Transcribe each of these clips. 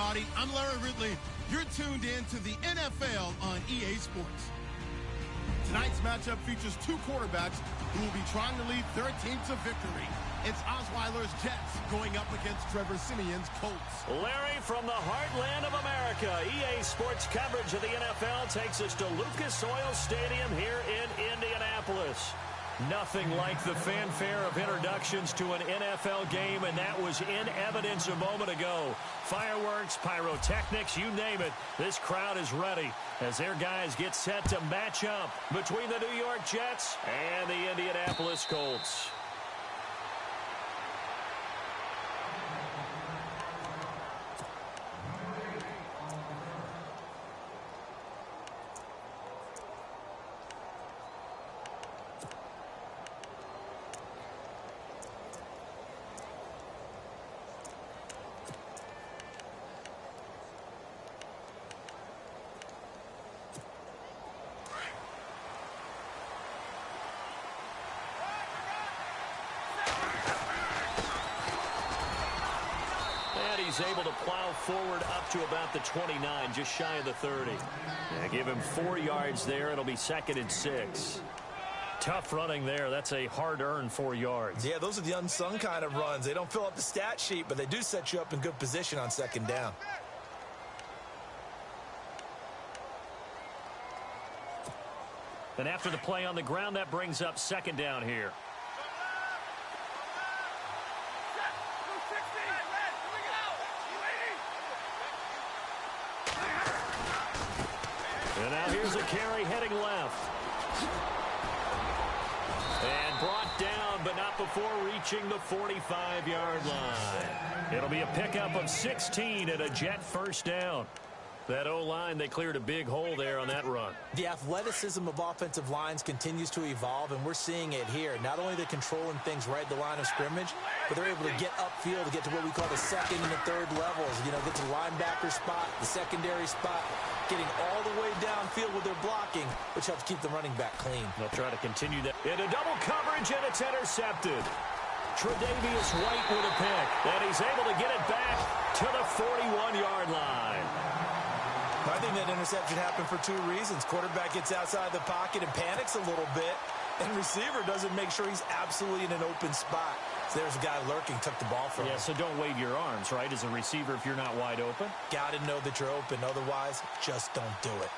everybody. I'm Larry Ridley. You're tuned in to the NFL on EA Sports. Tonight's matchup features two quarterbacks who will be trying to lead their team to victory. It's Osweiler's Jets going up against Trevor Siemian's Colts. Larry, from the heartland of America, EA Sports coverage of the NFL takes us to Lucas Oil Stadium here in Indianapolis. Nothing like the fanfare of introductions to an NFL game, and that was in evidence a moment ago. Fireworks, pyrotechnics, you name it. This crowd is ready as their guys get set to match up between the New York Jets and the Indianapolis Colts. He's able to plow forward up to about the 29, just shy of the 30. Yeah, give him 4 yards there. It'll be 2nd and 6. Tough running there. That's a hard-earned 4 yards. Yeah, those are the unsung kind of runs. They don't fill up the stat sheet, but they do set you up in good position on 2nd down. And after the play on the ground, that brings up 2nd down here. And now here's a carry heading left. And brought down, but not before reaching the 45-yard line. It'll be a pickup of 16 and a Jet first down. That O-line, they cleared a big hole there on that run. The athleticism of offensive lines continues to evolve, and we're seeing it here. Not only are they controlling things right at the line of scrimmage, but they're able to get upfield to get to what we call the 2nd and the 3rd levels. You know, get to the linebacker spot, the secondary spot, getting all the way downfield with their blocking, which helps keep the running back clean. They'll try to continue that. Into double coverage, and it's intercepted. Tre'Davious White with a pick, and he's able to get it back to the 41-yard line. I think that interception happened for 2 reasons. Quarterback gets outside the pocket and panics a little bit, and receiver doesn't make sure he's absolutely in an open spot. So there's a guy lurking, took the ball from him. Yeah, so don't wave your arms, right, as a receiver if you're not wide open. Got to know that you're open. Otherwise, just don't do it.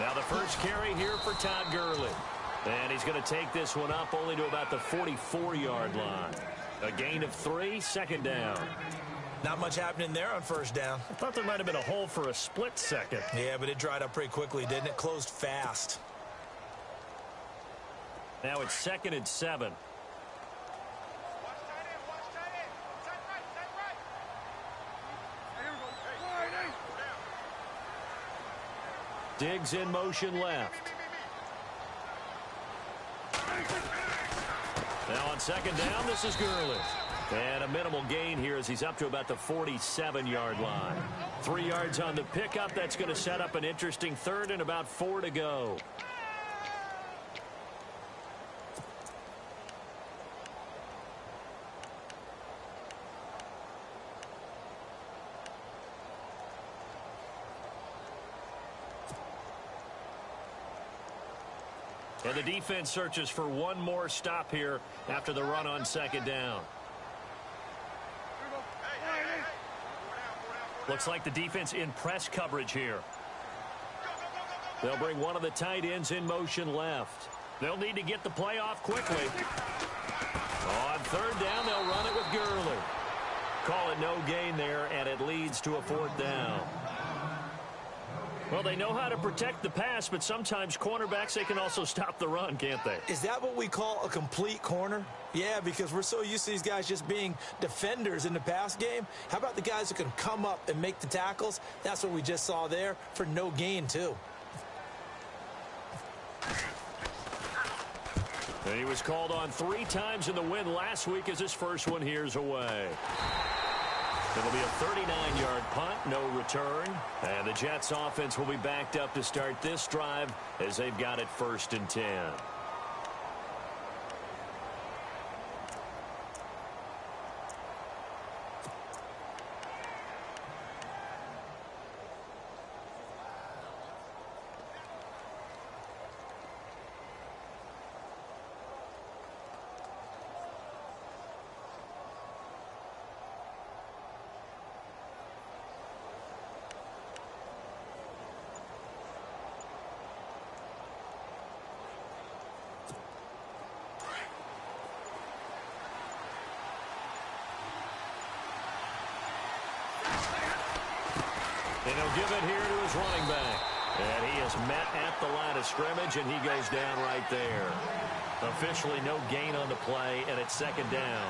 Now the first carry here for Todd Gurley. And he's going to take this one up only to about the 44-yard line. A gain of 3, 2nd down. Not much happening there on 1st down. I thought there might have been a hole for a split second. Yeah, but it dried up pretty quickly, didn't it? Closed fast. Now it's 2nd and 7. Diggs in motion left. Now on 2nd down, this is Gurley. And a minimal gain here as he's up to about the 47-yard line. 3 yards on the pickup. That's going to set up an interesting 3rd and about 4 to go. And the defense searches for one more stop here after the run on 2nd down. Looks like the defense in press coverage here. They'll bring one of the tight ends in motion left. They'll need to get the play off quickly. On 3rd down, they'll run it with Gurley. Call it no gain there, and it leads to a 4th down. Well, they know how to protect the pass, but sometimes cornerbacks, they can also stop the run, can't they? Is that what we call a complete corner? Yeah, because we're so used to these guys just being defenders in the pass game. How about the guys who can come up and make the tackles? That's what we just saw there for no gain, too. And he was called on 3 times in the win last week as his first one here's away. It'll be a 39-yard punt, no return. And the Jets offense will be backed up to start this drive as they've got it 1st and 10. And he'll give it here to his running back. And he is met at the line of scrimmage, and he goes down right there. Officially no gain on the play, and it's 2nd down.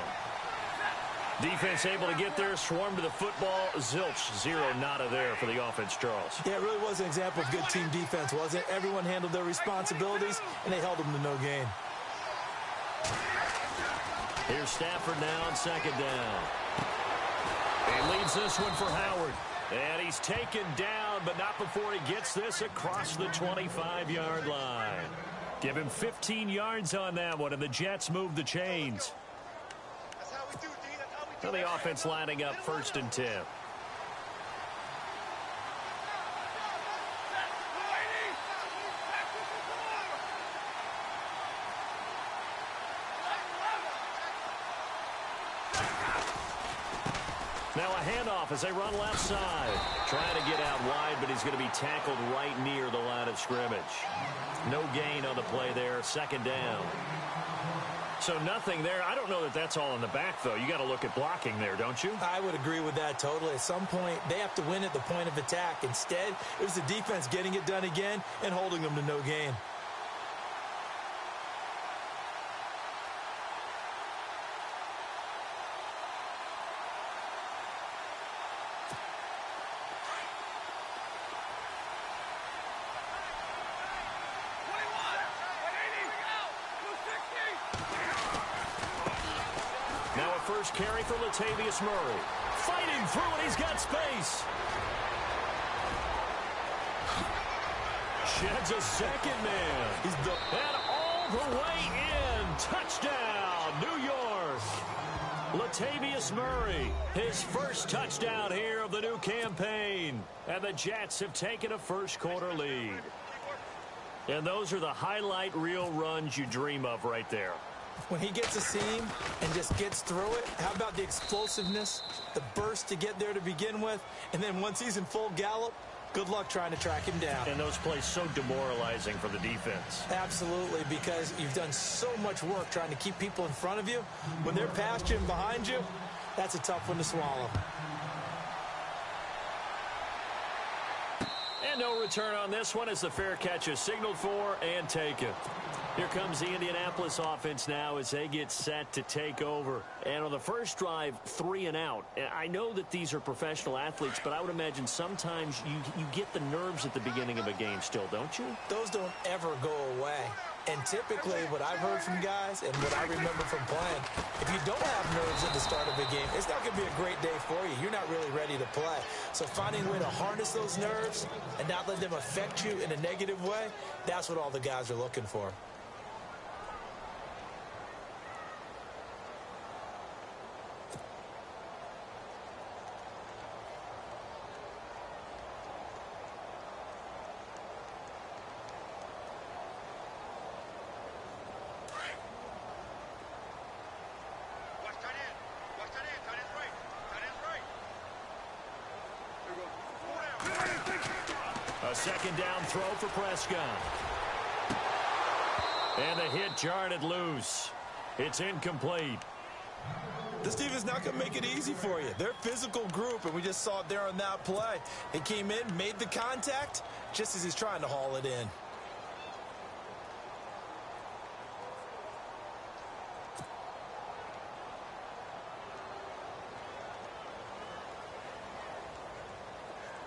Defense able to get there, swarm to the football. Zilch, 0 nada there for the offense, Charles. Yeah, it really was an example of good team defense, wasn't it? Everyone handled their responsibilities, and they held them to no gain. Here's Stafford now on 2nd down. He leads this one for Howard. And he's taken down, but not before he gets this across the 25-yard line. Give him 15 yards on that one, and the Jets move the chains. That's how we do, D. That's how we do. So the offense lining up 1st and 10. Now a handoff as they run left side. Trying to get out wide, but he's going to be tackled right near the line of scrimmage. No gain on the play there. 2nd down. So nothing there. I don't know that that's all in the back, though. You got to look at blocking there, don't you? I would agree with that totally. At some point, they have to win at the point of attack. Instead, it was the defense getting it done again and holding them to no gain. Now a first carry for Latavius Murray. Fighting through, and he's got space. Sheds a second man. And all the way in. Touchdown, New York. Latavius Murray, his first touchdown here of the new campaign. And the Jets have taken a first-quarter lead. And those are the highlight reel runs you dream of right there. When he gets a seam and just gets through it, how about the explosiveness, the burst to get there to begin with, and then once he's in full gallop, good luck trying to track him down. And those plays so demoralizing for the defense. Absolutely, because you've done so much work trying to keep people in front of you. When they're past you and behind you, that's a tough one to swallow. And no return on this one as the fair catch is signaled for and taken. Here comes the Indianapolis offense now as they get set to take over. And on the first drive, 3 and out. I know that these are professional athletes, but I would imagine sometimes you get the nerves at the beginning of a game still, don't you? Those don't ever go away. And typically what I've heard from guys and what I remember from playing, if you don't have nerves at the start of a game, it's not going to be a great day for you. You're not really ready to play. So finding a way to harness those nerves and not let them affect you in a negative way, that's what all the guys are looking for. A second down throw for Prescott. And the hit jarred it loose. It's incomplete. This defense is not going to make it easy for you. They're a physical group, and we just saw it there on that play. He came in, made the contact, just as he's trying to haul it in.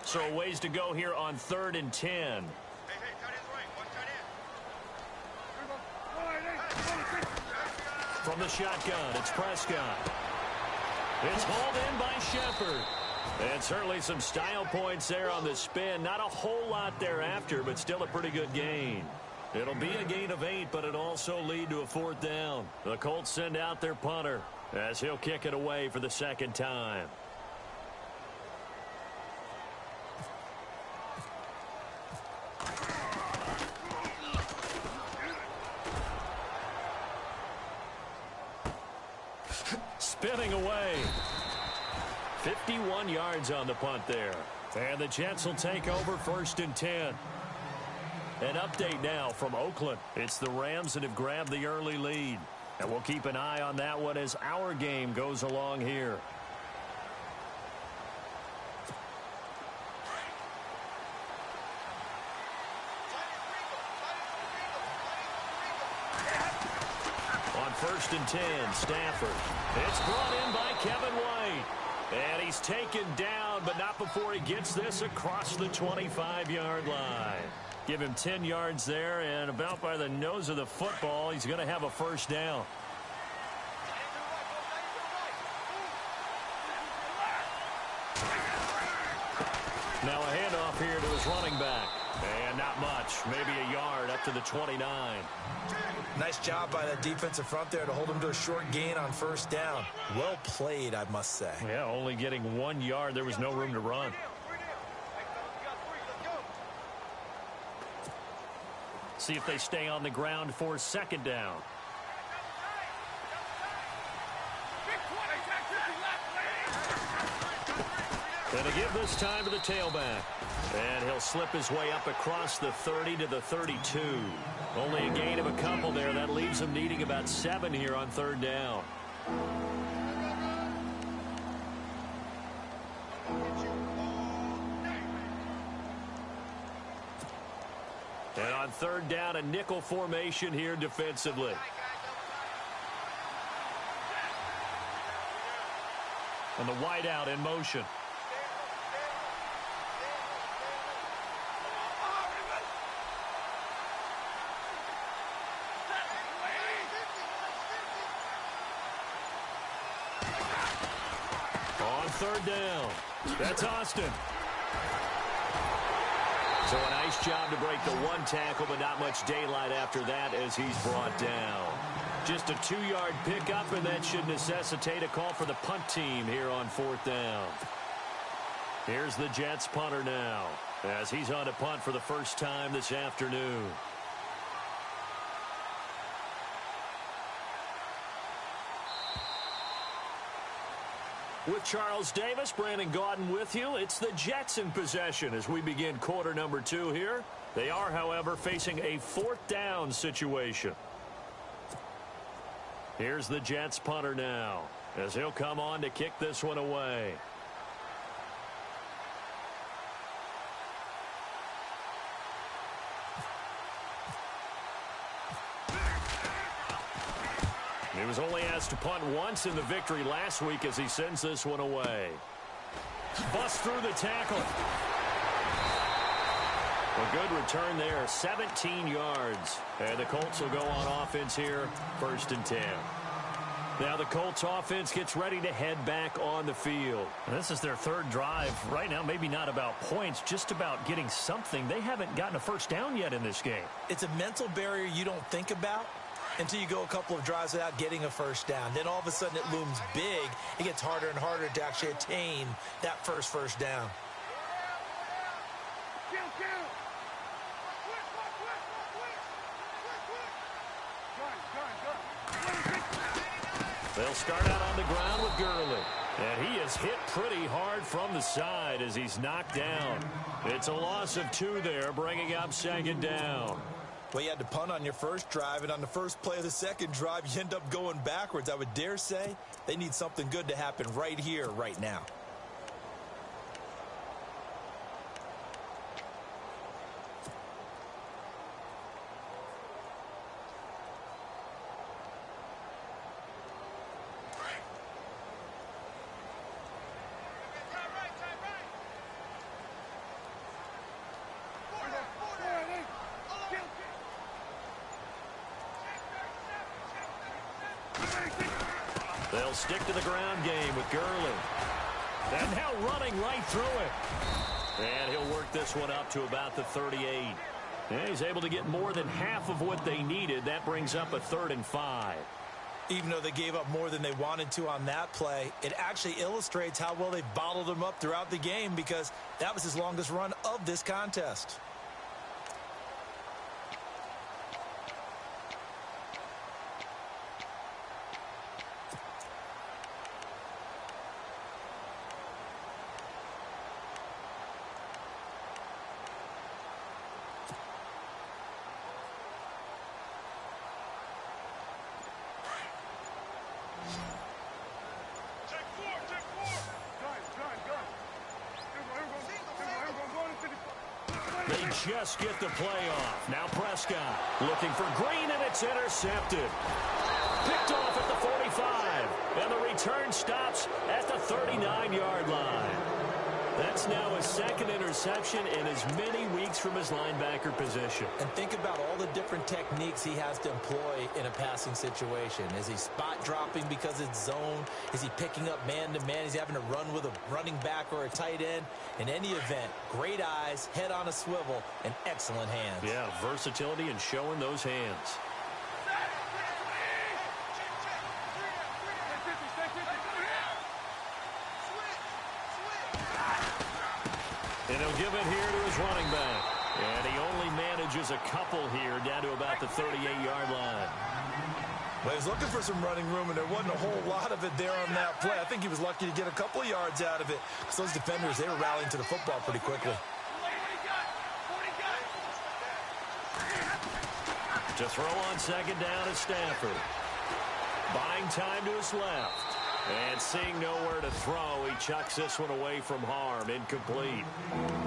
So a ways to go here on 3rd and 10. Hey, tight end's right. Watch tight end. From the shotgun, it's Prescott. It's hauled in by Shepard. And certainly some style points there on the spin. Not a whole lot thereafter, but still a pretty good gain. It'll be a gain of 8, but it'll also lead to a 4th down. The Colts send out their punter as he'll kick it away for the 2nd time. Spinning away. 51 yards on the punt there. And the Jets will take over 1st and 10. An update now from Oakland. It's the Rams that have grabbed the early lead. And we'll keep an eye on that one as our game goes along here. On 1st and 10, Stafford. It's brought in by Kevin White. And he's taken down, but not before he gets this across the 25-yard line. Give him 10 yards there, and about by the nose of the football, he's going to have a 1st down. Now a handoff here to his running back. And not much, maybe a yard up to the 29. Nice job by that defensive front there to hold him to a short gain on 1st down. Well played, I must say. Yeah, only getting 1 yard. There was no room to run. See if they stay on the ground for 2nd down. And to give this time to the tailback. And he'll slip his way up across the 30 to the 32. Only a gain of a couple there. That leaves him needing about 7 here on 3rd down. And on 3rd down, a nickel formation here defensively. And the wideout in motion. On 3rd down, that's Austin. So a nice job to break the 1 tackle, but not much daylight after that as he's brought down. Just a 2-yard pickup, and that should necessitate a call for the punt team here on 4th down. Here's the Jets punter now as he's on a punt for the first time this afternoon. With Charles Davis, Brandon Gaudin with you. It's the Jets in possession as we begin quarter number 2 here. They are, however, facing a 4th down situation. Here's the Jets punter now as he'll come on to kick this one away. He was only asked to punt once in the victory last week as he sends this one away. Bust through the tackle. A good return there, 17 yards. And the Colts will go on offense here, 1st and 10. Now the Colts offense gets ready to head back on the field. And this is their 3rd drive. Right now, maybe not about points, just about getting something. They haven't gotten a 1st down yet in this game. It's a mental barrier you don't think about until you go a couple of drives without getting a 1st down. Then all of a sudden it looms big. It gets harder and harder to actually attain that first down. They'll start out on the ground with Gurley. And he is hit pretty hard from the side as he's knocked down. It's a loss of 2 there, bringing up 2nd down. Well, you had to punt on your first drive, and on the first play of the 2nd drive, you end up going backwards. I would dare say they need something good to happen right here, right now. They'll stick to the ground game with Gurley. And now running right through it. And he'll work this one up to about the 38. And he's able to get more than half of what they needed. That brings up a 3rd and 5. Even though they gave up more than they wanted to on that play, it actually illustrates how well they bottled him up throughout the game, because that was his longest run of this contest. They just get the play off. Now Prescott looking for Green, and it's intercepted. Picked off at the 45. And the return stops at the 39-yard line. That's now his 2nd interception in as many weeks from his linebacker position. And think about all the different techniques he has to employ in a passing situation. Is he spot dropping because it's zone? Is he picking up man-to-man? Is he having to run with a running back or a tight end? In any event, great eyes, head on a swivel, and excellent hands. Yeah, versatility and showing those hands. And he'll give it here to his running back. And he only manages a couple here down to about the 38-yard line. Well, he was looking for some running room, and there wasn't a whole lot of it there on that play. I think he was lucky to get a couple of yards out of it, because those defenders, they were rallying to the football pretty quickly. To throw on 2nd down is Stafford. Buying time to his left. And seeing nowhere to throw, he chucks this one away from harm. Incomplete.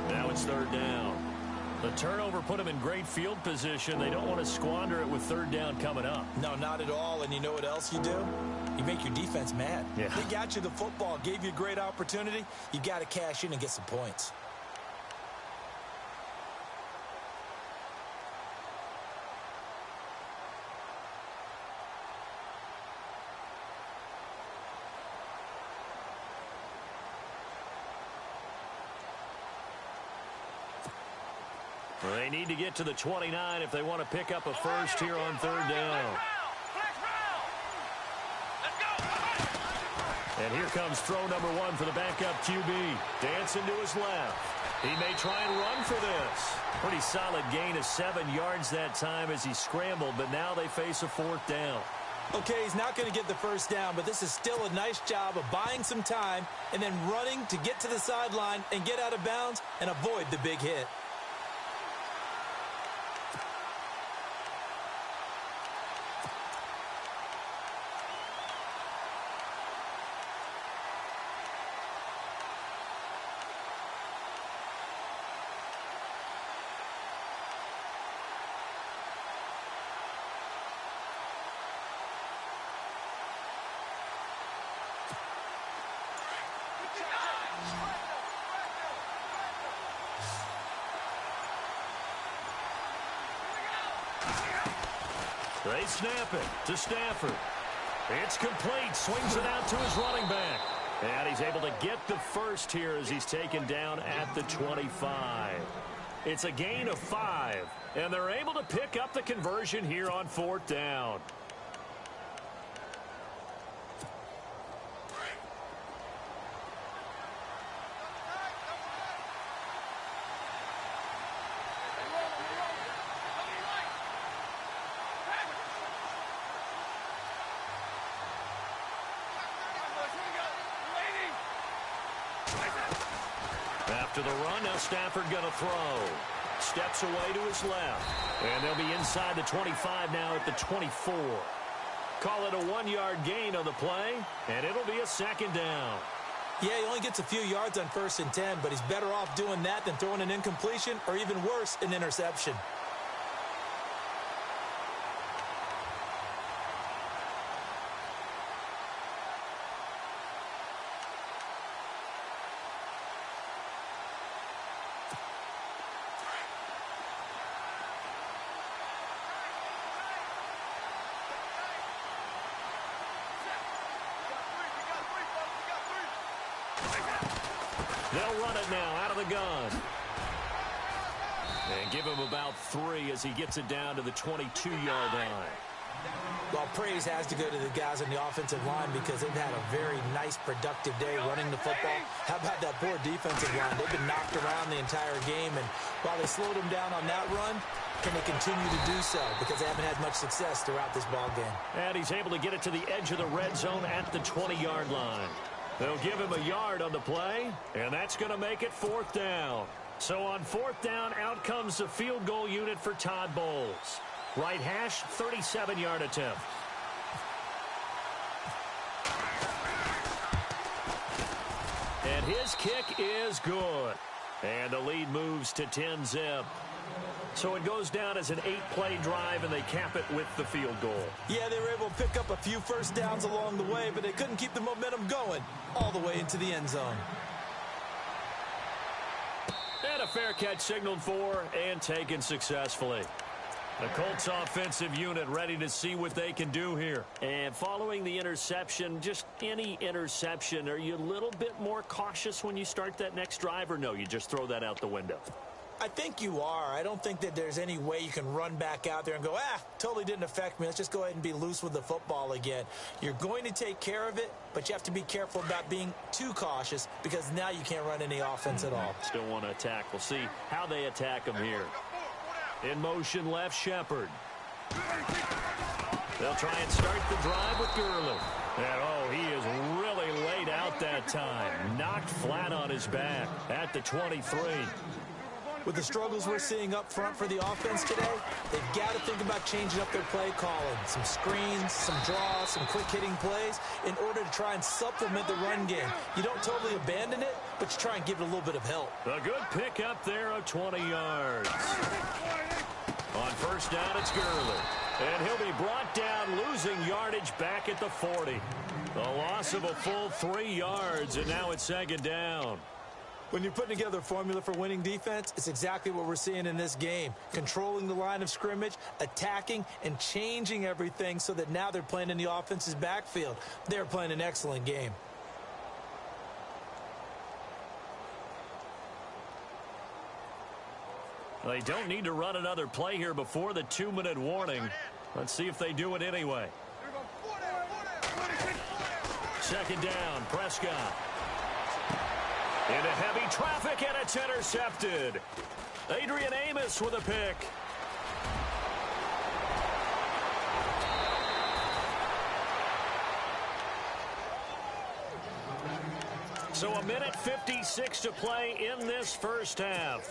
Now it's 3rd down. The turnover put him in great field position. They don't want to squander it with 3rd down coming up. No, not at all. And you know what else you do? You make your defense mad. Yeah. They got you the football, gave you a great opportunity. You got to cash in and get some points. They need to get to the 29 if they want to pick up a first here on 3rd down. And here comes throw number 1 for the backup QB. Dancing to his left. He may try and run for this. Pretty solid gain of 7 yards that time as he scrambled, but now they face a 4th down. Okay, he's not going to get the first down, but this is still a nice job of buying some time and then running to get to the sideline and get out of bounds and avoid the big hit. They snap it to Stafford. It's complete. Swings it out to his running back. And he's able to get the first here as he's taken down at the 25. It's a gain of 5. And they're able to pick up the conversion here on 4th down. After the run, now Stafford going to throw. Steps away to his left. And they'll be inside the 25 now at the 24. Call it a 1-yard gain on the play, and it'll be a 2nd down. Yeah, he only gets a few yards on 1st and 10, but he's better off doing that than throwing an incompletion or even worse, an interception. They'll run it now out of the gun. And give him about 3 as he gets it down to the 22-yard line. Well, praise has to go to the guys on the offensive line because they've had a very nice, productive day running the football. How about that poor defensive line? They've been knocked around the entire game, and while they slowed them down on that run, can they continue to do so because they haven't had much success throughout this ball game. And he's able to get it to the edge of the red zone at the 20-yard line. They'll give him a yard on the play, and that's going to make it 4th down. So on 4th down, out comes the field goal unit for Todd Bowles. Right hash, 37-yard attempt. And his kick is good. And the lead moves to 10-zip. So it goes down as an 8-play drive, and they cap it with the field goal. Yeah, they were able to pick up a few first downs along the way, but they couldn't keep the momentum going all the way into the end zone. And a fair catch signaled for and taken successfully. The Colts offensive unit ready to see what they can do here. And following the interception, just any interception, are you a little bit more cautious when you start that next drive, or no, you just throw that out the window? I think you are. I don't think that there's any way you can run back out there and go, totally didn't affect me. Let's just go ahead and be loose with the football again. You're going to take care of it, but you have to be careful about being too cautious because now you can't run any offense at all. Still want to attack. We'll see how they attack him here. In motion, left Shepard. They'll try and start the drive with Gurley. And, he is really laid out that time. Knocked flat on his back at the 23. With the struggles we're seeing up front for the offense today, they've got to think about changing up their play calling. Some screens, some draws, some quick-hitting plays in order to try and supplement the run game. You don't totally abandon it, but you try and give it a little bit of help. A good pick up there of 20 yards. On first down, it's Gurley. And he'll be brought down, losing yardage back at the 40. A loss of a full 3 yards, and now it's 2nd down. When you're putting together a formula for winning defense, it's exactly what we're seeing in this game. Controlling the line of scrimmage, attacking, and changing everything so that now they're playing in the offense's backfield. They're playing an excellent game. They don't need to run another play here before the 2-minute warning. Let's see if they do it anyway. 2nd down, Prescott. Into heavy traffic, and it's intercepted. Adrian Amos with a pick. So 1:56 to play in this first half.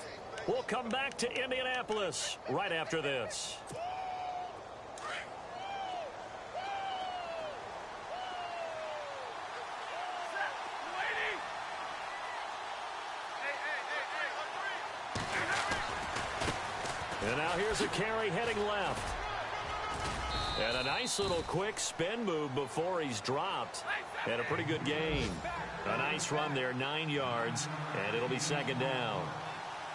We'll come back to Indianapolis right after this. And now here's a carry heading left. And a nice little quick spin move before he's dropped. And a pretty good gain. A nice run there, 9 yards, and it'll be 2nd down.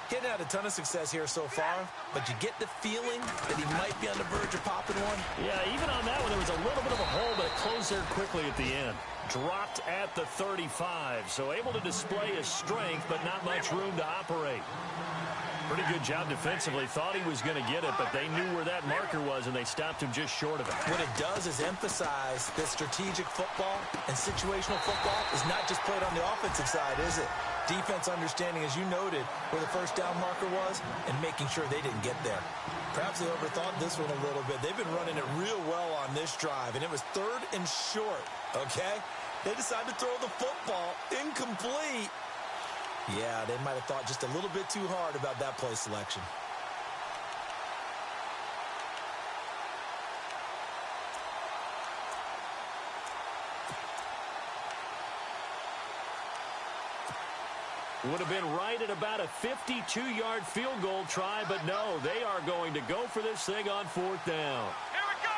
Getting had a ton of success here so far, but you get the feeling that he might be on the verge of popping one. Yeah, even on that one, there was a little bit of a hole, but it closed there quickly at the end. Dropped at the 35, so able to display his strength, but not much room to operate. Pretty good job defensively. Thought he was going to get it, but they knew where that marker was, and they stopped him just short of it. What it does is emphasize that strategic football and situational football is not just played on the offensive side, is it? Defense understanding, as you noted, where the first down marker was and making sure they didn't get there. Perhaps they overthought this one a little bit. They've been running it real well on this drive, and it was 3rd and short, okay? They decided to throw the football incomplete. Yeah, they might have thought just a little bit too hard about that play selection. Would have been right at about a 52-yard field goal try, but no, they are going to go for this thing on 4th down. Here we go.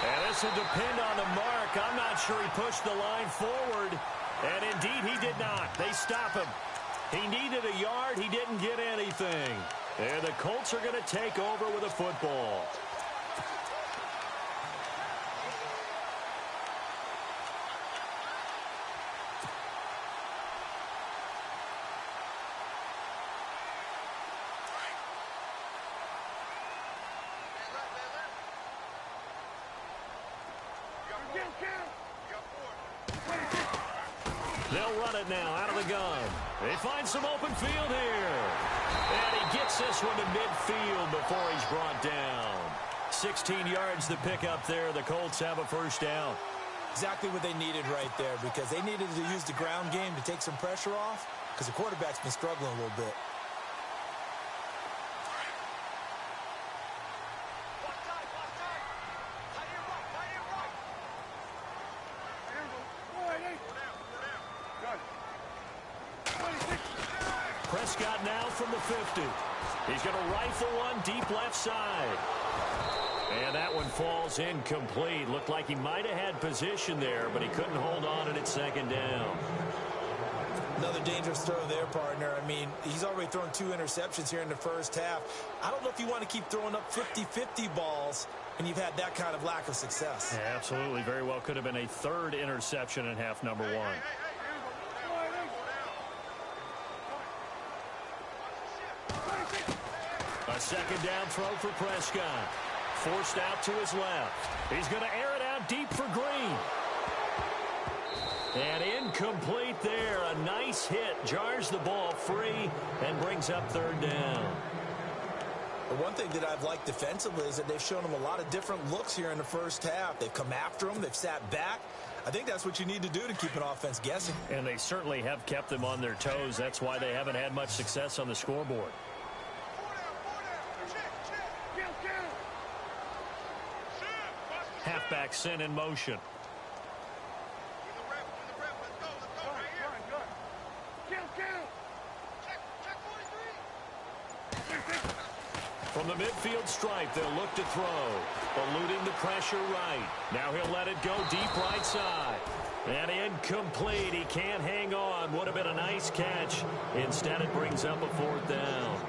And this will depend on the mark. I'm not sure he pushed the line forward, and indeed he did not. They stop him. He needed a yard. He didn't get anything. And the Colts are going to take over with a football. They'll run it now out of the gun. They find some open field here. And he gets this one to midfield before he's brought down. 16 yards to pick up there. The Colts have a first down. Exactly what they needed right there, because they needed to use the ground game to take some pressure off, because the quarterback's been struggling a little bit. Prescott now from the 50. He's going to rifle one deep left side. And that one falls incomplete. Looked like he might have had position there, but he couldn't hold on at second down. Another dangerous throw there, partner. I mean, he's already thrown 2 interceptions here in the first half. I don't know if you want to keep throwing up 50-50 balls, and you've had that kind of lack of success. Yeah, absolutely. Very well could have been a 3rd interception in half number 1. A second down throw for Prescott. Forced out to his left. He's going to air it out deep for Green. And incomplete there. A nice hit. Jars the ball free and brings up 3rd down. The one thing that I've liked defensively is that they've shown him a lot of different looks here in the first half. They've come after him. They've sat back. I think that's what you need to do to keep an offense guessing. And they certainly have kept them on their toes. That's why they haven't had much success on the scoreboard. Halfback sent in motion. From the midfield stripe, they'll look to throw. Eluding the pressure right. Now he'll let it go deep right side. And incomplete. He can't hang on. Would have been a nice catch. Instead, it brings up a 4th down.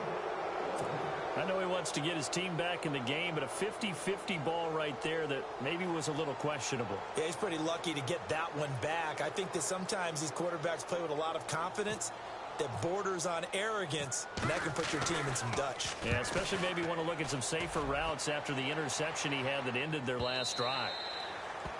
I know he wants to get his team back in the game, but a 50-50 ball right there that maybe was a little questionable. Yeah, he's pretty lucky to get that one back. I think that sometimes these quarterbacks play with a lot of confidence that borders on arrogance, and that can put your team in some Dutch. Yeah, especially maybe want to look at some safer routes after the interception he had that ended their last drive.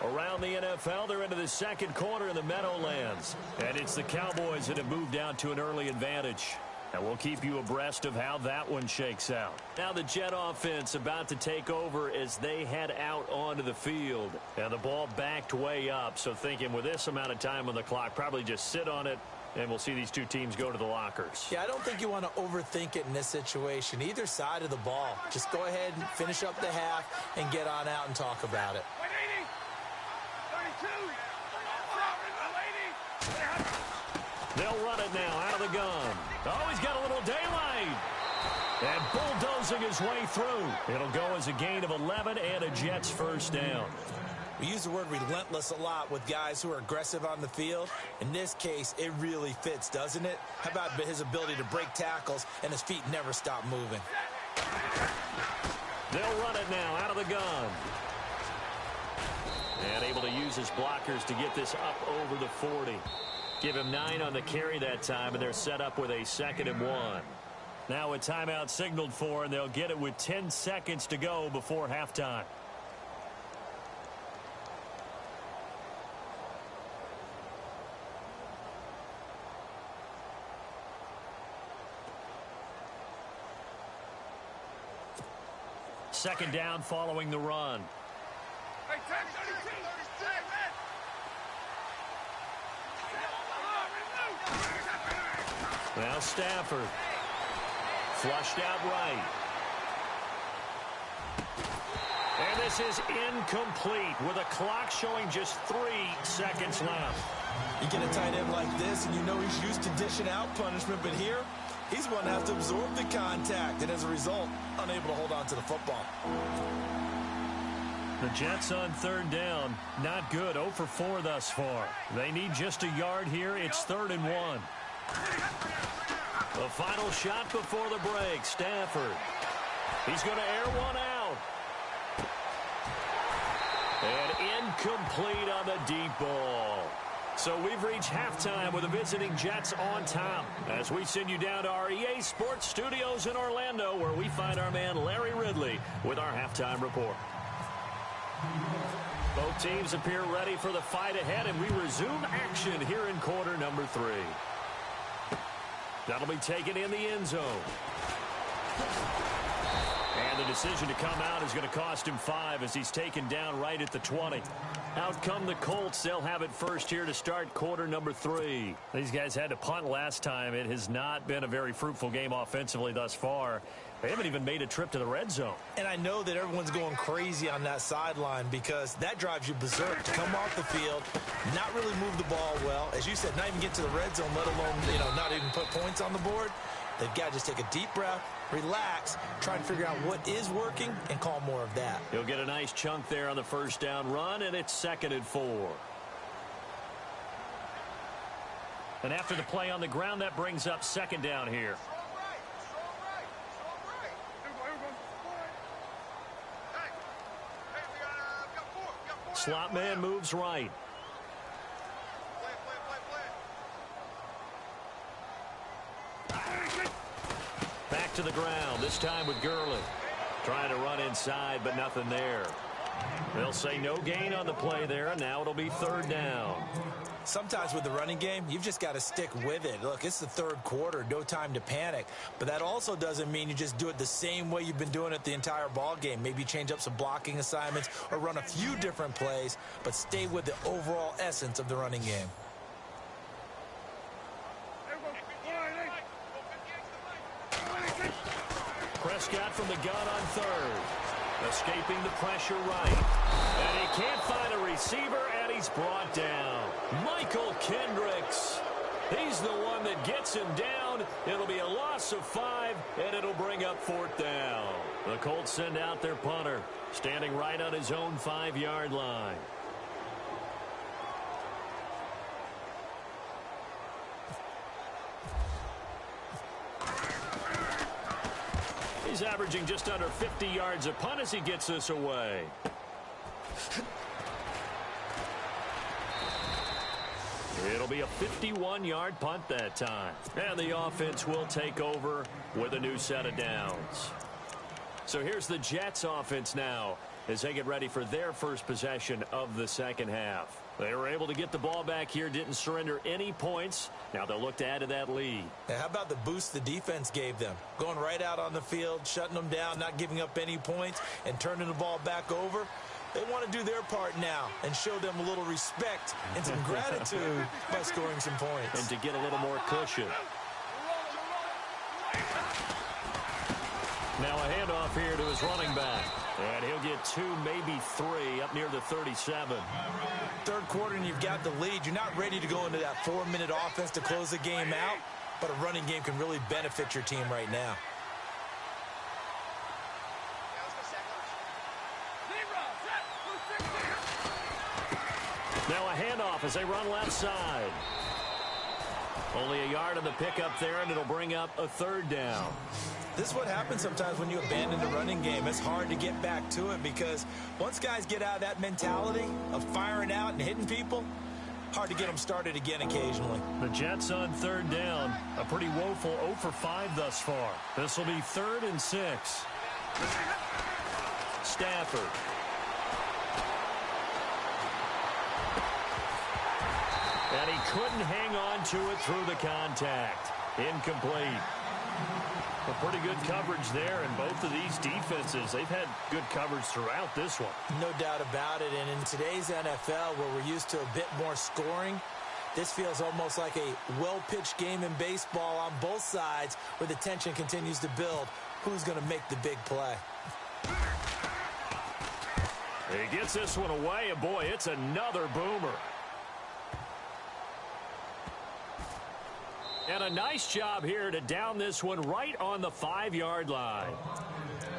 Around the NFL, they're into the second quarter in the Meadowlands, and it's the Cowboys that have moved down to an early advantage. And we'll keep you abreast of how that one shakes out. Now the Jet offense about to take over as they head out onto the field. And the ball backed way up, so thinking with this amount of time on the clock, probably just sit on it, and we'll see these two teams go to the lockers. Yeah, I don't think you want to overthink it in this situation. Either side of the ball. Just go ahead and finish up the half and get on out and talk about it. They'll run it now out of the gun. Oh, he's got a little daylight. And bulldozing his way through. It'll go as a gain of 11 and a Jets first down. We use the word relentless a lot with guys who are aggressive on the field. In this case, it really fits, doesn't it? How about his ability to break tackles and his feet never stop moving? They'll run it now out of the gun. And able to use his blockers to get this up over the 40. Give him 9 on the carry that time, and they're set up with a 2nd and 1. Now a timeout signaled for, and they'll get it with 10 seconds to go before halftime. Second down following the run. Hey, 10-32. Now Stafford. Flushed out right. And this is incomplete with a clock showing just 3 seconds left. You get a tight end like this, and you know he's used to dishing out punishment, but here, he's going to have to absorb the contact, and as a result, unable to hold on to the football. The Jets on 3rd down. Not good. 0 for 4 thus far. They need just a yard here. It's 3rd and 1. The final shot before the break. Stafford. He's going to air one out. And incomplete on the deep ball. So we've reached halftime with the visiting Jets on top as we send you down to our EA Sports Studios in Orlando, where we find our man Larry Ridley with our halftime report. Both teams appear ready for the fight ahead, and we resume action here in quarter number 3. That'll be taken in the end zone. And the decision to come out is going to cost him 5 as he's taken down right at the 20. Out come the Colts. They'll have it first here to start quarter number 3. These guys had to punt last time. It has not been a very fruitful game offensively thus far. They haven't even made a trip to the red zone. And I know that everyone's going crazy on that sideline because that drives you berserk to come off the field, not really move the ball well. As you said, not even get to the red zone, let alone, not even put points on the board. They've got to just take a deep breath, relax, try and figure out what is working, and call more of that. He'll get a nice chunk there on the first down run, and it's 2nd and 4. And after the play on the ground, that brings up 2nd down here. Slot man moves right. Back to the ground, this time with Gurley. Trying to run inside, but nothing there. They'll say no gain on the play there, and now it'll be 3rd down. Sometimes with the running game, you've just got to stick with it. Look, it's the 3rd quarter, no time to panic. But that also doesn't mean you just do it the same way you've been doing it the entire ball game. Maybe change up some blocking assignments or run a few different plays, but stay with the overall essence of the running game. Prescott from the gun on 3rd. Escaping the pressure right. And he can't find a receiver, and he's brought down. Michael Kendricks. He's the one that gets him down. It'll be a loss of 5, and it'll bring up 4th down. The Colts send out their punter, standing right on his own 5-yard line. He's averaging just under 50 yards a punt as he gets this away. It'll be a 51-yard punt that time. And the offense will take over with a new set of downs. So here's the Jets offense now as they get ready for their first possession of the second half. They were able to get the ball back here, didn't surrender any points. Now they'll look to add to that lead. Now, how about the boost the defense gave them? Going right out on the field, shutting them down, not giving up any points, and turning the ball back over. They want to do their part now and show them a little respect and some gratitude by scoring some points. And to get a little more cushion. Now a handoff here to his running back. And he'll get 2, maybe 3 up near the 37. 3rd quarter and you've got the lead. You're not ready to go into that 4-minute offense to close the game out, but a running game can really benefit your team right now. Now a handoff as they run left side. Only a yard on the pickup there, and it'll bring up a 3rd down. This is what happens sometimes when you abandon the running game. It's hard to get back to it because once guys get out of that mentality of firing out and hitting people, hard to get them started again occasionally. The Jets on 3rd down. A pretty woeful 0 for 5 thus far. This will be 3rd and 6. Stafford. And he couldn't hang on to it through the contact. Incomplete. A pretty good coverage there, and both of these defenses, they've had good coverage throughout this one. No doubt about it, and in today's NFL, where we're used to a bit more scoring, this feels almost like a well-pitched game in baseball on both sides, where the tension continues to build. Who's going to make the big play? He gets this one away, and boy, it's another boomer. And a nice job here to down this one right on the 5-yard line.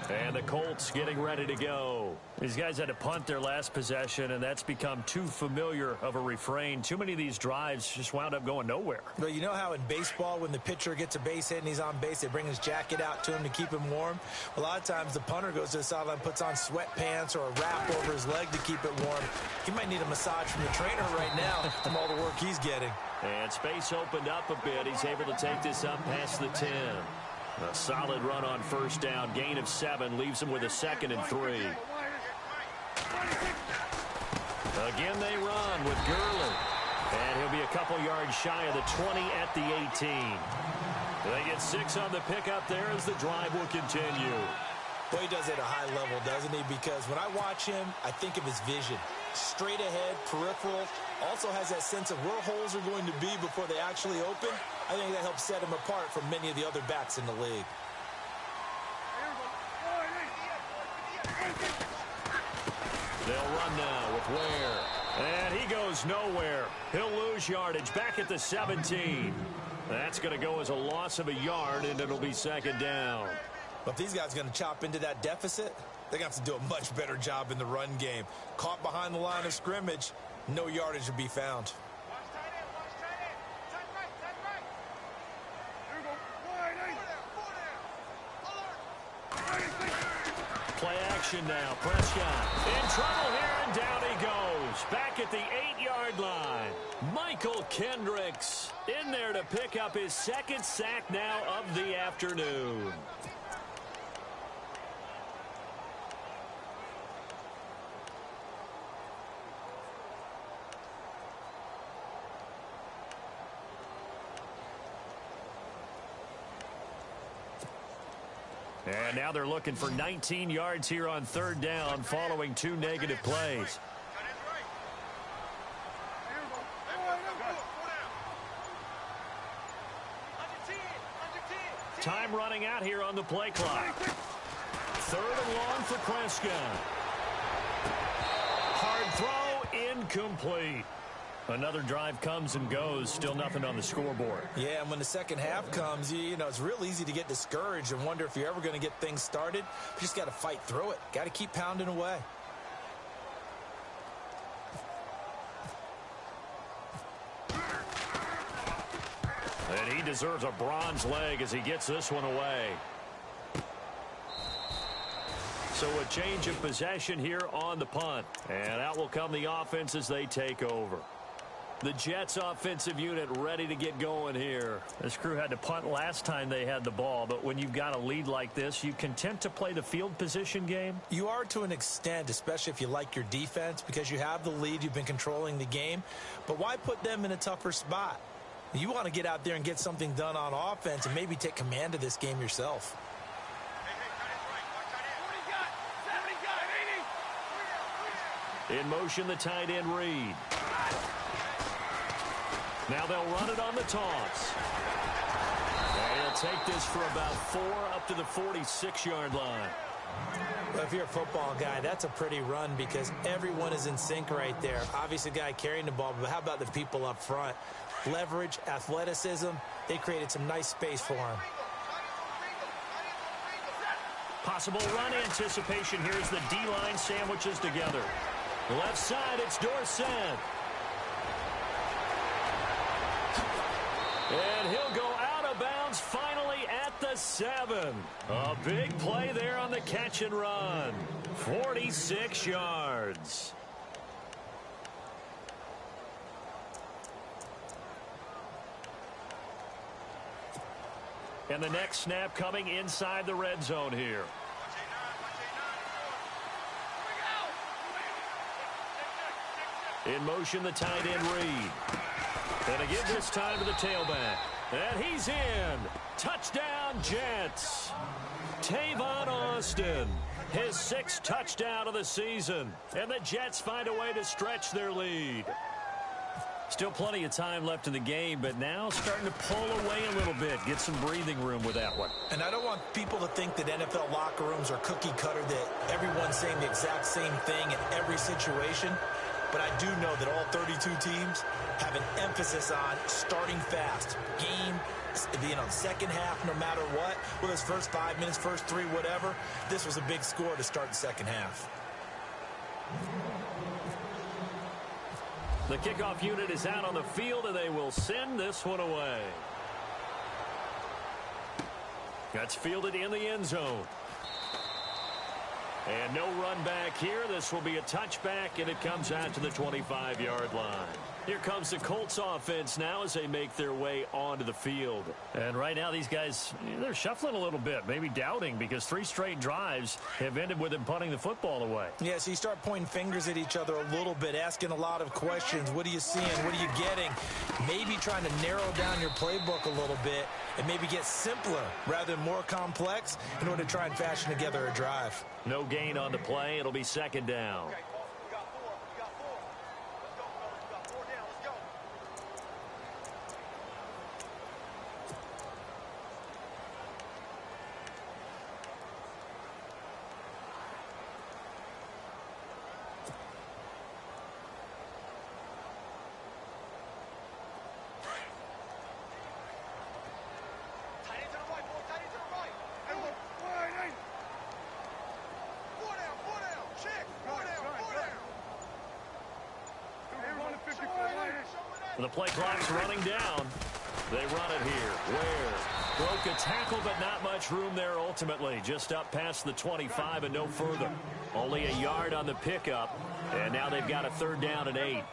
And the Colts getting ready to go. These guys had to punt their last possession, and that's become too familiar of a refrain. Too many of these drives just wound up going nowhere. But you know how in baseball, when the pitcher gets a base hit and he's on base, they bring his jacket out to him to keep him warm? A lot of times the punter goes to the sideline, puts on sweatpants or a wrap over his leg to keep it warm. He might need a massage from the trainer right now from all the work he's getting. And space opened up a bit. He's able to take this up past the 10. A solid run on 1st down. Gain of 7 leaves him with a 2nd and 3. Again, they run with Gurley. And he'll be a couple yards shy of the 20 at the 18. They get 6 on the pickup there as the drive will continue. Well, he does it at a high level, doesn't he? Because when I watch him, I think of his vision. Straight ahead, peripheral, also has that sense of where holes are going to be before they actually open. I think that helps set him apart from many of the other backs in the league. They'll run now with Ware. And he goes nowhere. He'll lose yardage back at the 17. That's going to go as a loss of a yard, and it'll be second down. But if these guys are going to chop into that deficit, they're going to have to do a much better job in the run game. Caught behind the line of scrimmage, no yardage to be found. Play action now. Prescott in trouble here, and down he goes. Back at the 8-yard line. Michael Kendricks in there to pick up his second sack now of the afternoon. And now they're looking for 19 yards here on third down following 2 negative plays. Time running out here on the play clock. 3rd and long for Prescott. Hard throw, incomplete. Another drive comes and goes, still nothing on the scoreboard. Yeah, and when the second half comes, you know, it's real easy to get discouraged and wonder if you're ever going to get things started. You just got to fight through it. Got to keep pounding away. And he deserves a bronze leg as he gets this one away. So a change of possession here on the punt. And out will come the offense as they take over. The Jets offensive unit ready to get going here. This crew had to punt last time they had the ball, but when you've got a lead like this, you content to play the field position game? You are to an extent, especially if you like your defense, because you have the lead, you've been controlling the game. But why put them in a tougher spot? You want to get out there and get something done on offense and maybe take command of this game yourself. In motion, the tight end Reed. Now they'll run it on the toss. And he'll take this for about 4 up to the 46-yard line. Well, if you're a football guy, that's a pretty run because everyone is in sync right there. Obviously, the guy carrying the ball, but how about the people up front? Leverage, athleticism, they created some nice space for him. Possible run anticipation here as the D-line sandwiches together. Left side, it's Dorsett. And he'll go out of bounds finally at the 7. A big play there on the catch and run. 46 yards. And the next snap coming inside the red zone here. In motion, the tight end Reed. And again this time to the tailback. And he's in. Touchdown, Jets. Tavon Austin, his 6th touchdown of the season. And the Jets find a way to stretch their lead. Still plenty of time left in the game, but now starting to pull away a little bit. Get some breathing room with that one. And I don't want people to think that NFL locker rooms are cookie cutter, that everyone's saying the exact same thing in every situation. But I do know that all 32 teams have an emphasis on starting fast. Game, second half, no matter what. Whether it's first 5 minutes, first 3, whatever. This was a big score to start the second half. The kickoff unit is out on the field, and they will send this one away. That's fielded in the end zone. And no run back here. This will be a touchback, and it comes out to the 25-yard line. Here comes the Colts offense now as they make their way onto the field. And right now these guys, they're shuffling a little bit, maybe doubting, because 3 straight drives have ended with them punting the football away. Yeah, so you start pointing fingers at each other a little bit, asking a lot of questions. What are you seeing? What are you getting? Maybe trying to narrow down your playbook a little bit and maybe get simpler rather than more complex in order to try and fashion together a drive. No gain on the play. It'll be second down. The play clock's running down. They run it here. Ware broke a tackle, but not much room there ultimately. Just up past the 25 and no further. Only a yard on the pickup, and now they've got a 3rd down and 8.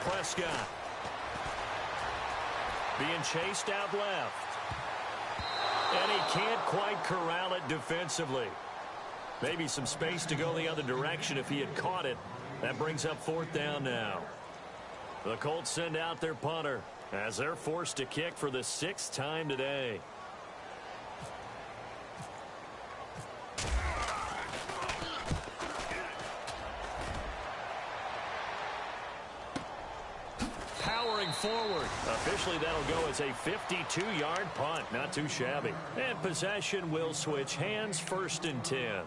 Prescott being chased out left. And he can't quite corral it defensively. Maybe some space to go the other direction if he had caught it. That brings up 4th down now. The Colts send out their punter as they're forced to kick for the 6th time today. Powering forward. Officially, that'll go as a 52-yard punt. Not too shabby. And possession will switch hands, 1st and 10.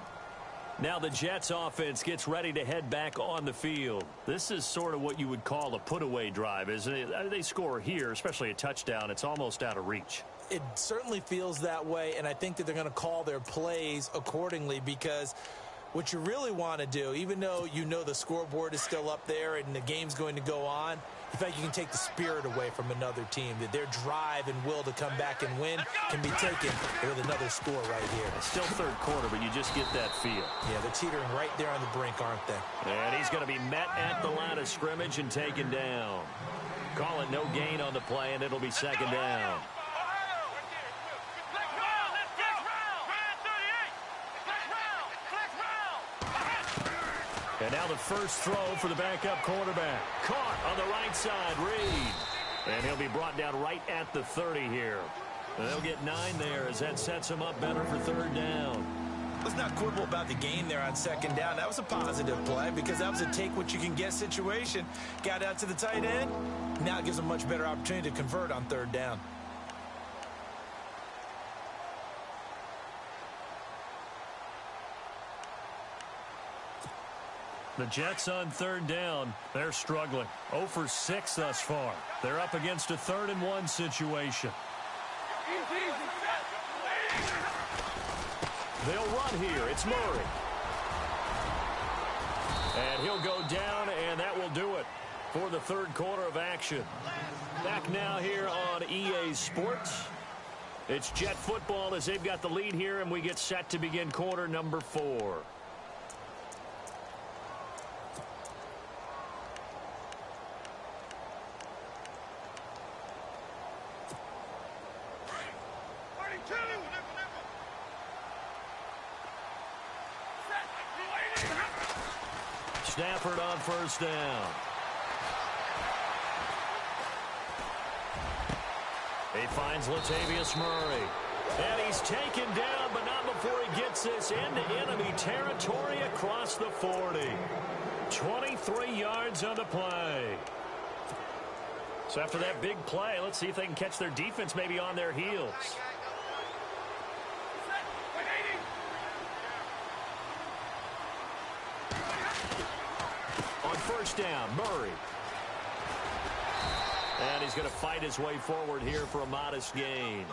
Now the Jets offense gets ready to head back on the field. This is sort of what you would call a put-away drive, isn't it? They score here, especially a touchdown. It's almost out of reach. It certainly feels that way, and I think that they're going to call their plays accordingly, because what you really want to do, even though you know the scoreboard is still up there and the game's going to go on, in fact, you can take the spirit away from another team, that their drive and will to come back and win can be taken with another score right here. It's still 3rd quarter, but you just get that feel. Yeah, they're teetering right there on the brink, aren't they? And he's going to be met at the line of scrimmage and taken down. Call it no gain on the play, and it'll be 2nd down. And now the first throw for the backup quarterback. Caught on the right side, Reed. And he'll be brought down right at the 30 here. And they'll get 9 there as that sets him up better for 3rd down. Let's not quibble about the gain there on 2nd down. That was a positive play because that was a take-what-you-can-get situation. Got out to the tight end. Now it gives a much better opportunity to convert on 3rd down. The Jets on 3rd down, they're struggling. 0 for 6 thus far. They're up against a 3rd and 1 situation. They'll run here. It's Murray. And he'll go down, and that will do it for the 3rd quarter of action. Back now here on EA Sports. It's Jet football as they've got the lead here, and we get set to begin quarter number 4. Stafford on 1st down. He finds Latavius Murray. And he's taken down, but not before he gets this into enemy territory across the 40. 23 yards on the play. So after that big play, let's see if they can catch their defense maybe on their heels. On 1st down, Murray. And he's going to fight his way forward here for a modest gain.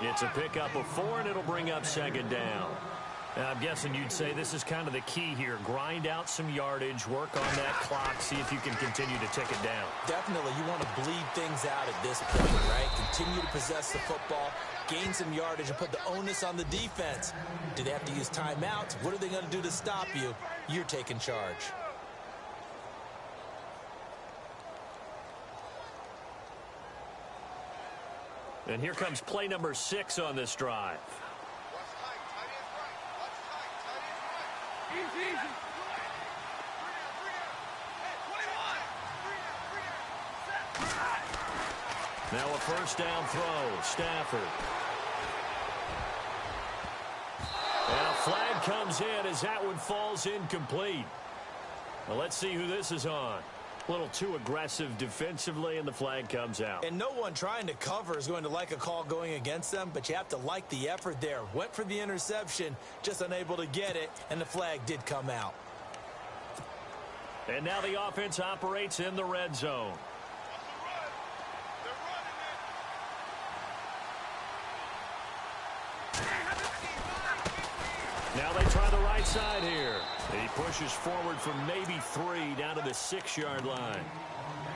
It's a pickup of 4, and it'll bring up 2nd down. I'm guessing you'd say this is kind of the key here. Grind out some yardage, work on that clock, see if you can continue to tick it down. Definitely, you want to bleed things out at this point, right? Continue to possess the football, gain some yardage, and put the onus on the defense. Do they have to use timeouts? What are they going to do to stop you? You're taking charge. And here comes play number 6 on this drive. Now a first down throw, Stafford. And a flag comes in as that one falls incomplete. Well, let's see who this is on. A little too aggressive defensively, and the flag comes out. And no one trying to cover is going to like a call going against them, but you have to like the effort there. Went for the interception, just unable to get it, and the flag did come out. And now the offense operates in the red zone. Now they try the right side here. He pushes forward from maybe 3 down to the 6-yard line.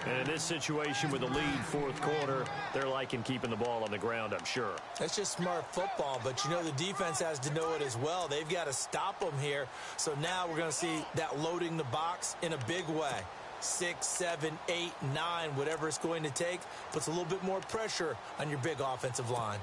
And in this situation with a lead fourth quarter, they're liking keeping the ball on the ground, I'm sure. That's just smart football, but you know the defense has to know it as well. They've got to stop them here. So now we're going to see that loading the box in a big way. 6, 7, 8, 9, whatever it's going to take, puts a little bit more pressure on your big offensive line.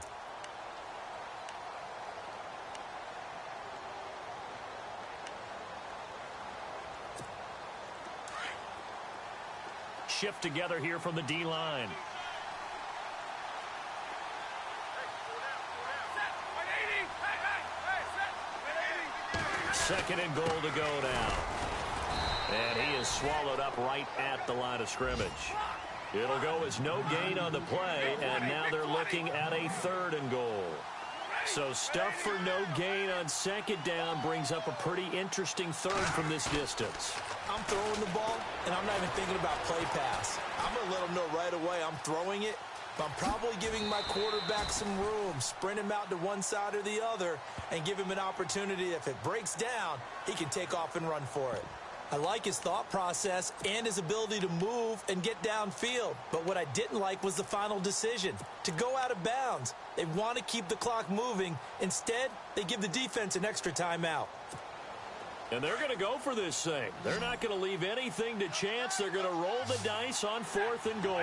Shift together here from the D-line. Second and goal to go now. And he is swallowed up right at the line of scrimmage. It'll go as no gain on the play, and now they're looking at a 3rd and goal. So stuff for no gain on second down brings up a pretty interesting 3rd from this distance. I'm throwing the ball, and I'm not even thinking about play pass. I'm going to let them know right away I'm throwing it, but I'm probably giving my quarterback some room, sprint him out to one side or the other, and give him an opportunity. If it breaks down, he can take off and run for it. I like his thought process and his ability to move and get downfield. But what I didn't like was the final decision, to go out of bounds. They want to keep the clock moving. Instead, they give the defense an extra timeout. And they're going to go for this thing. They're not going to leave anything to chance. They're going to roll the dice on 4th and goal.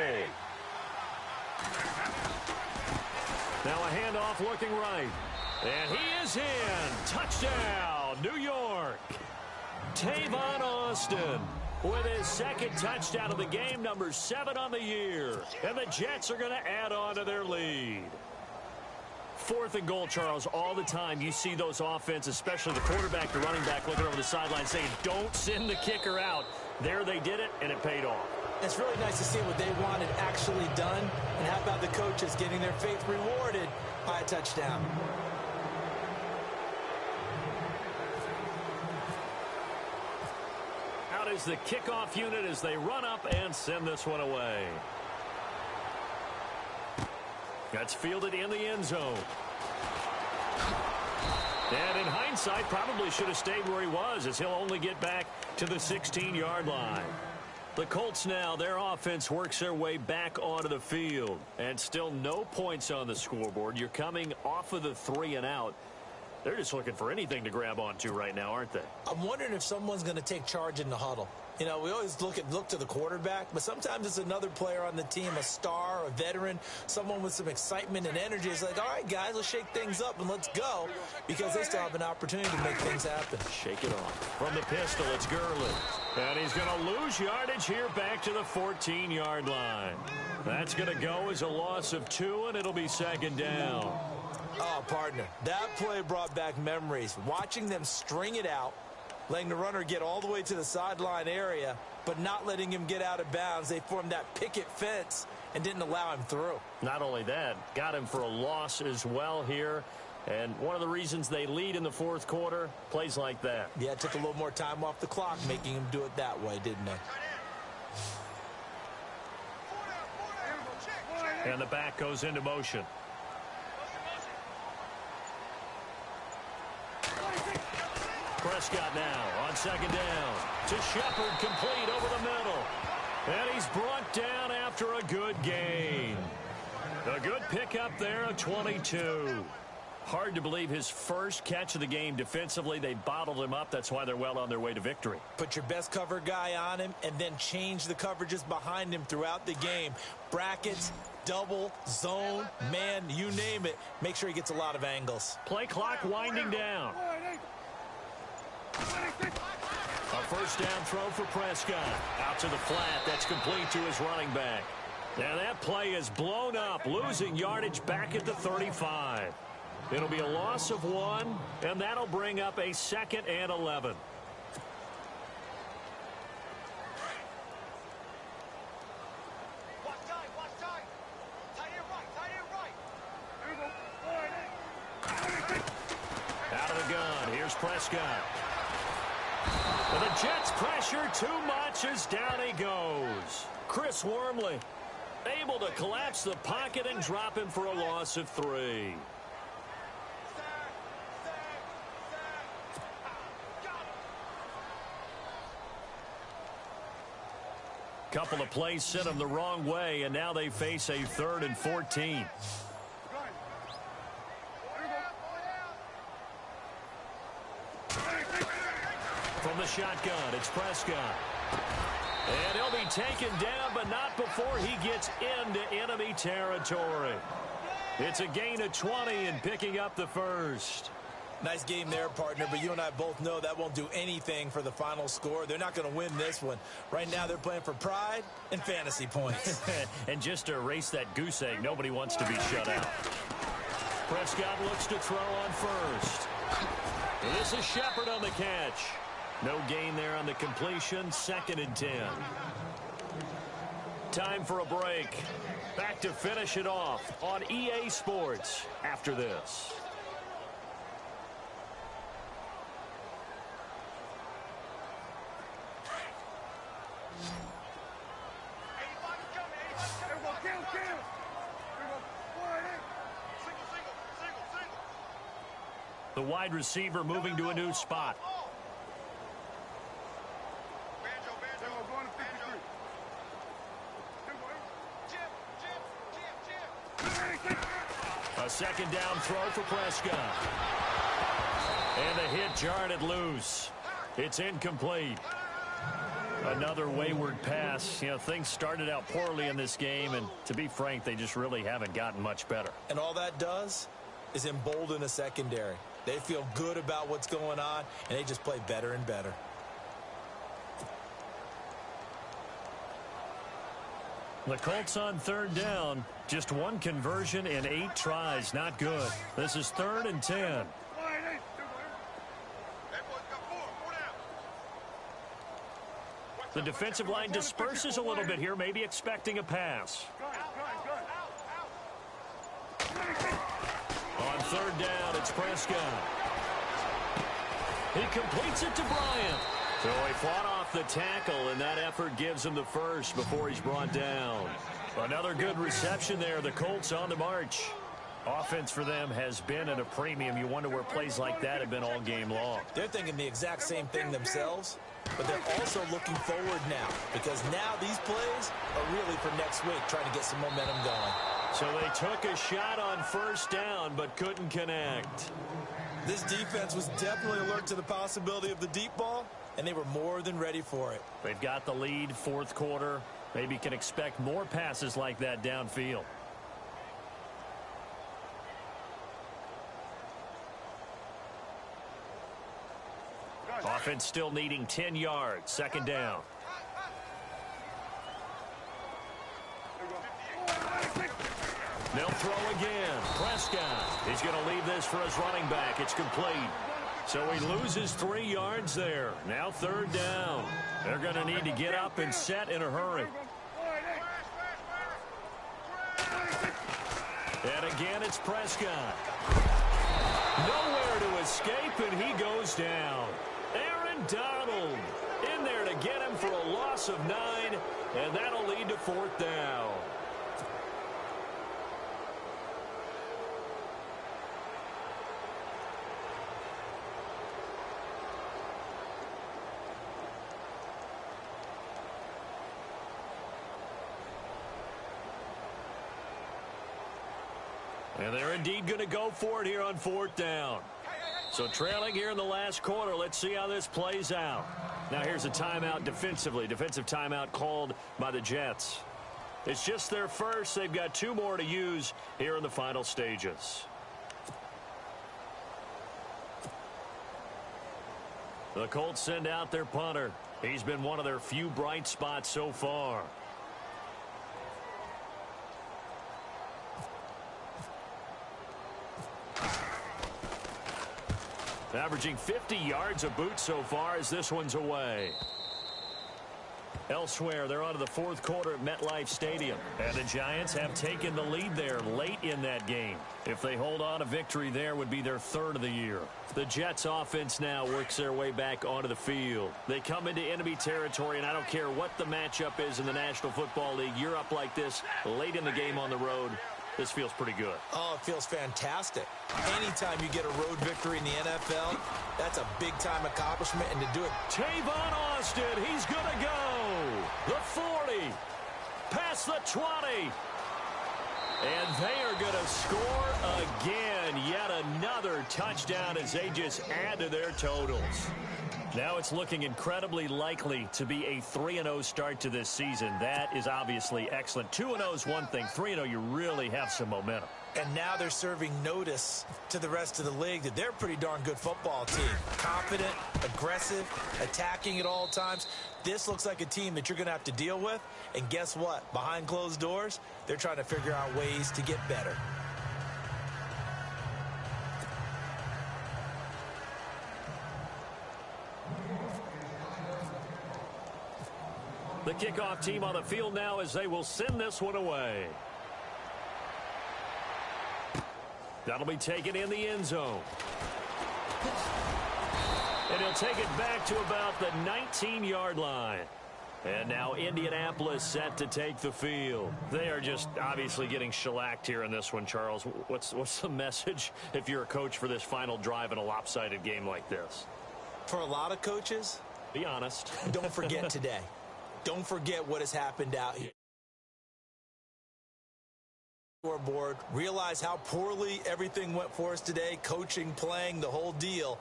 Now a handoff looking right. And he is in. Touchdown, New York. Tavon Austin with his 2nd touchdown of the game, number 7 on the year. And the Jets are going to add on to their lead. 4th and goal, Charles, all the time you see those offenses, especially the quarterback, the running back, looking over the sideline saying, don't send the kicker out. There they did it, and it paid off. It's really nice to see what they wanted actually done. And how about the coaches getting their faith rewarded by a touchdown? Out is the kickoff unit as they run up and send this one away. That's fielded in the end zone. And in hindsight, probably should have stayed where he was, as he'll only get back to the 16-yard line. The Colts now, their offense works their way back onto the field. And still no points on the scoreboard. You're coming off of the 3 and out. They're just looking for anything to grab onto right now, aren't they? I'm wondering if someone's going to take charge in the huddle. You know, we always look to the quarterback, but sometimes it's another player on the team, a star, a veteran, someone with some excitement and energy. It's like, all right, guys, let's shake things up and let's go, because they still have an opportunity to make things happen. Shake it off. From the pistol, it's Gurley. And he's going to lose yardage here back to the 14-yard line. That's going to go as a loss of 2, and it'll be 2nd down. Oh, partner, that play brought back memories. Watching them string it out, letting the runner get all the way to the sideline area, but not letting him get out of bounds. They formed that picket fence and didn't allow him through. Not only that, got him for a loss as well here. And one of the reasons they lead in the 4th quarter, plays like that. Yeah, it took a little more time off the clock, making him do it that way, didn't they? And the back goes into motion. Prescott now on second down. To Shepard, complete over the middle. And he's brought down after a good gain. A good pickup there, a 22. Hard to believe his first catch of the game defensively. They bottled him up. That's why they're well on their way to victory. Put your best cover guy on him and then change the coverages behind him throughout the game. Brackets, double, zone, man, you name it. Make sure he gets a lot of angles. Play clock winding down. A first down throw for Prescott. Out to the flat. That's complete to his running back. And that play is blown up, losing yardage back at the 35. It'll be a loss of 1, and that'll bring up a 2nd and 11. Out of the gun, here's Prescott. And the Jets pressure too much as down he goes. Chris Wormley able to collapse the pocket and drop him for a loss of 3. Couple of plays sent them the wrong way, and now they face a 3rd and 14. From the shotgun, it's Prescott. And he'll be taken down, but not before he gets into enemy territory. It's a gain of 20 and picking up the first. Nice game there, partner, but you and I both know that won't do anything for the final score. They're not going to win this one. Right now, they're playing for pride and fantasy points. And just to erase that goose egg, nobody wants to be shut out. Prescott looks to throw on first. This is Shepard on the catch. No gain there on the completion. 2nd and 10. Time for a break. Back to finish it off on EA Sports after this. The wide receiver moving to a new spot. A 2nd down throw for Prescott. And the hit jarred it loose. It's incomplete. Another wayward pass. You know, things started out poorly in this game, and to be frank, they just really haven't gotten much better. And all that does is embolden a secondary. They feel good about what's going on, and they just play better and better. The Colts on 3rd down. Just 1 conversion in 8 tries. Not good. This is 3rd and 10. The defensive line disperses a little bit here, maybe expecting a pass. On 3rd down, it's Prescott. He completes it to Bryant. So he fought off the tackle, and that effort gives him the first before he's brought down. Another good reception there. The Colts on the march. Offense for them has been at a premium. You wonder where plays like that have been all game long. They're thinking the exact same thing themselves, but they're also looking forward now, because now these plays are really for next week, trying to get some momentum going. So they took a shot on 1st down, but couldn't connect. This defense was definitely alert to the possibility of the deep ball, and they were more than ready for it. They've got the lead, 4th quarter. Maybe can expect more passes like that downfield. Offense still needing 10 yards. 2nd down. They'll throw again. Prescott. He's going to leave this for his running back. It's complete. So he loses 3 yards there. Now 3rd down. They're going to need to get up and set in a hurry. And again, it's Prescott. Nowhere to escape, and he goes down. Aaron Donald in there to get him for a loss of 9, and that'll lead to 4th down. And they're indeed going to go for it here on 4th down. So trailing here in the last quarter. Let's see how this plays out. Now here's a timeout defensively. Defensive timeout called by the Jets. It's just their first. They've got 2 more to use here in the final stages. The Colts send out their punter. He's been one of their few bright spots so far. Averaging 50 yards a boot so far as this one's away. Elsewhere, they're on to the 4th quarter at MetLife Stadium. And the Giants have taken the lead there late in that game. If they hold on, a victory there would be their 3rd of the year. The Jets offense now works their way back onto the field. They come into enemy territory, and I don't care what the matchup is in the National Football League. You're up like this late in the game on the road. This feels pretty good. Oh, it feels fantastic. Anytime you get a road victory in the NFL, that's a big-time accomplishment, and to do it. Tavon Austin, he's going to go. The 40, past the 20. And they are going to score again. Yet another touchdown as they just add to their totals. Now it's looking incredibly likely to be a 3-0 start to this season. That is obviously excellent. 2-0 is one thing. 3-0, you really have some momentum. And now they're serving notice to the rest of the league that they're a pretty darn good football team. Confident, aggressive, attacking at all times. This looks like a team that you're going to have to deal with. And guess what? Behind closed doors, they're trying to figure out ways to get better. The kickoff team on the field now as they will send this one away. That'll be taken in the end zone. And he'll take it back to about the 19-yard line. And now Indianapolis set to take the field. They are just obviously getting shellacked here in this one, Charles. What's the message if you're a coach for this final drive in a lopsided game like this? For a lot of coaches, be honest. Don't forget today. Don't forget what has happened out here. Board. Realize how poorly everything went for us today, coaching, playing, the whole deal,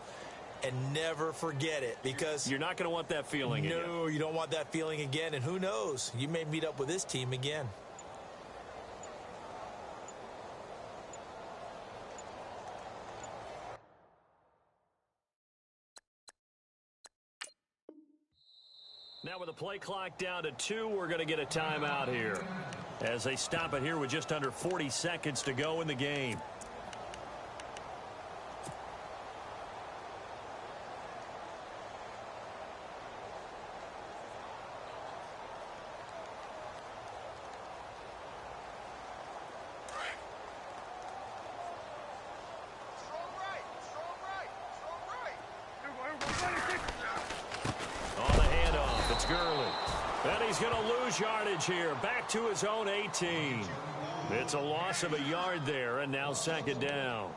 and never forget it, because you're not going to want that feeling again. No, you don't want that feeling again, and who knows, you may meet up with this team again. Now with the play clock down to 2, we're going to get a timeout here as they stop it here with just under 40 seconds to go in the game. Yardage here, back to his own 18. It's a loss of a yard there, and now 2nd down.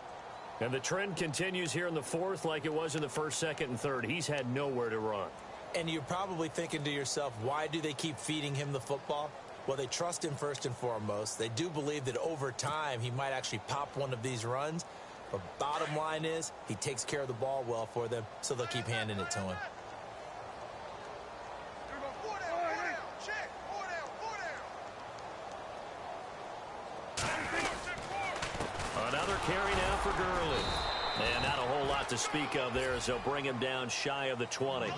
And the trend continues here in the 4th like it was in the 1st, 2nd, and 3rd. He's had nowhere to run. And you're probably thinking to yourself, why do they keep feeding him the football? Well, they trust him first and foremost. They do believe that over time he might actually pop one of these runs. But bottom line is he takes care of the ball well for them, so they'll keep handing it to him. Carry now for Gurley. And not a whole lot to speak of there as they'll bring him down shy of the 20.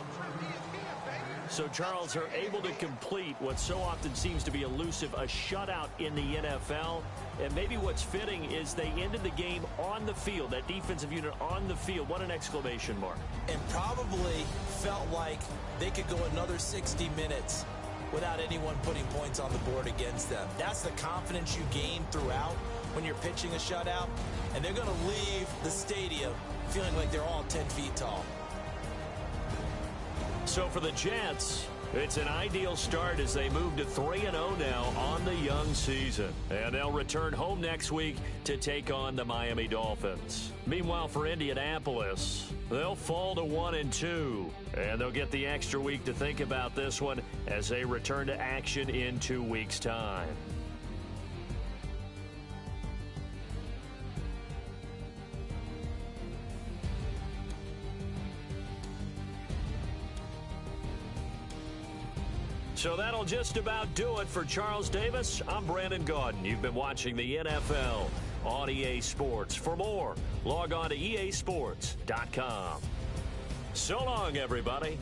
So Charles are able to complete what so often seems to be elusive, a shutout in the NFL. And maybe what's fitting is they ended the game on the field, that defensive unit on the field. What an exclamation mark. And probably felt like they could go another 60 minutes without anyone putting points on the board against them. That's the confidence you gain throughout when you're pitching a shutout, and they're going to leave the stadium feeling like they're all 10 feet tall. So for the Jets, it's an ideal start as they move to 3-0 now on the young season. And they'll return home next week to take on the Miami Dolphins. Meanwhile, for Indianapolis, they'll fall to 1-2. And they'll get the extra week to think about this one as they return to action in 2 weeks' time. So that'll just about do it for Charles Davis. I'm Brandon Gaudin. You've been watching the NFL on EA Sports. For more, log on to easports.com. So long, everybody.